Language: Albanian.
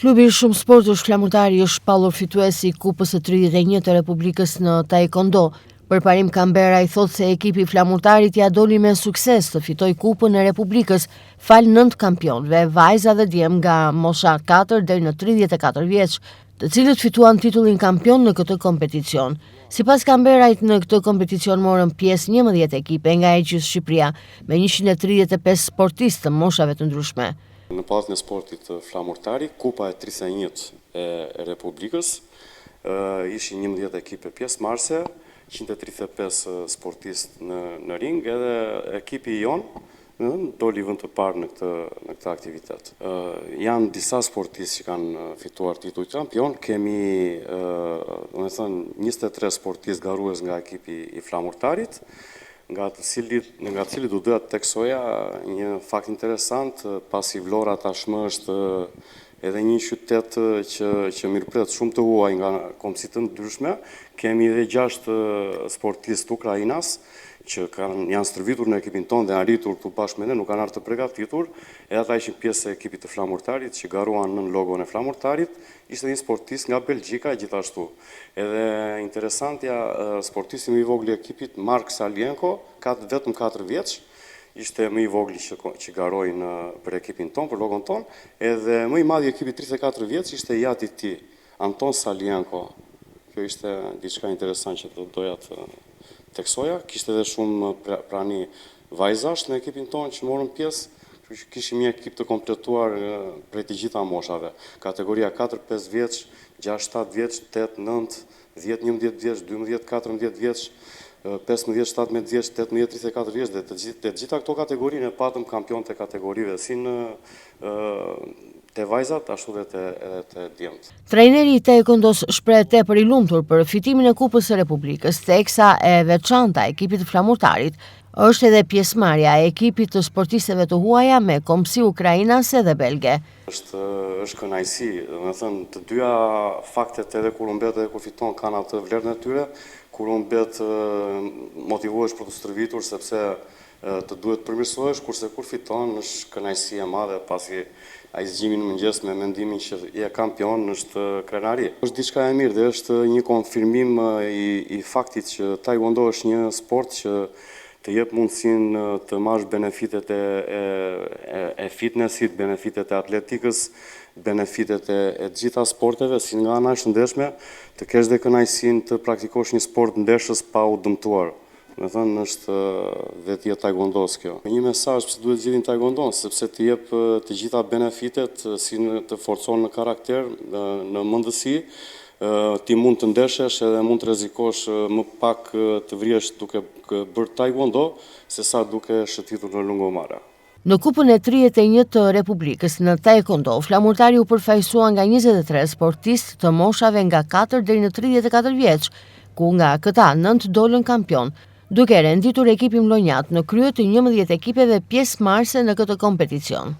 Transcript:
Klubi i Shumë Sportush Flamurtari është shpallur fituesi i Kupës së 31 të Republikës në Taekwondo. Përparim Kambera i thotë se ekipi i Flamurtarit ja doli me sukses të fitoj Kupën e Republikës fal 9 kampionëve, vajza dhe djem nga mosha 4 deri në 34 vjeç, të cilët fituan titullin kampion në këtë kompeticion. Sipas Kamberajt, në këtë kompeticion morën pjesë 11 ekipe nga e gjithë Shqipëria, me 135 sportistë të moshave të ndryshme. Në palën e sportit Flamurtari, Kupa e 31 e Republikës, ishin 11 ekipe pjesëmarrëse, 135 sportistë në ring, edhe ekipi jonë doli vend të parë në këtë aktivitet. Janë disa sportistë që kanë fituar titull kampion, kemi 23 sportistë garues nga ekipi i Flamurtarit, nga të cilit u doja të teksoja një fakt interesant, pasi Vlora tashmë është edhe një qytet që mirëpret shumë të huaj nga kombësi të ndryshme. Kemi edhe 6 sportistë ukrainas që janë stërvitur në ekipin tonë dhe arritur të bashkë me ne, nuk kanë ardhur të përgatitur, edhe ata ishin pjesë e ekipit të Flamurtarit që garuan në logon e Flamurtarit. Ishte një sportist nga Belgjika gjithashtu. Edhe interesantja, sportisti më i vogël i ekipit, Mark Salienko, ka vetëm 4 vjeç, ishte më i vogël që garoi për ekipin ton, për logon ton, edhe më i madh i ekipit 34 vjeç ishte jati i tij, Anton Salienko. Kjo ishte diçka interesante që doja të teksoja. Kishte edhe shumë prani vajzash në ekipin ton që morën pjesë. Kishim një ekip të kompletuar prej të gjitha moshave. Kategoria 4-5 vjeç, 6-7 vjeç, 8-9, 10-11 vjeç, 12-14 vjeç, 15-17 vjeç, 18-34 vjeç, dhe të gjitha këto kategorinë e patëm kampion të kategorive, si në te vajzat, ashtu dhe te djemët. Trajneri i Taekwondos shpreh tepër i lumtur për fitimin e Kupës së Republikës, teksa e veçanta e ekipit të Flamurtarit është edhe pjesëmarrja e ekipit të sportistëve të huaja me kombësi ukrainase dhe belge. Është kënaqësi, domethënë të dyja faktet, edhe kur humbet edhe kur fiton, kanë atë vlerën e tyre. Kur humbet motivohesh për të stërvitur sepse të duhet përmirësohesh, kurse kur fiton është kënaqësi e madhe, pasi ai zgjimi në mëngjes me mendimin që je kampion është krenari. Është diçka e mirë dhe është një konfirmim i faktit që Taekwondo është një sport që të jep mundësinë të marrësh benefitet e fitnessit, benefitet e atletikës, benefitet e gjitha sporteve, si nga ana e shëndetshme, të kesh dhe kënaqësinë të praktikosh një sport ndeshës pa u dëmtuar. Me thënë është vetja Taekwondos kjo. Një mesazh pse duhet zgjidhin Taekwondon, sepse të jep të gjitha benefitet, si të forcon në karakter, në mendësi, ti mund të ndeshesh edhe mund të rrezikosh më pak të vrihesh duke bërë Taekwondo, sesa duke shëtitur në lungomara. Në Kupën e 31 të Republikës në Taekwondo, Flamurtari u përfaqësua nga 23 sportistë të moshave nga 4 deri në 34 vjeç, ku nga këta 9 dolën kampion, duke renditur ekipin mlonjat në krye të 11 ekipeve pjesëmarrëse në këtë kompeticion.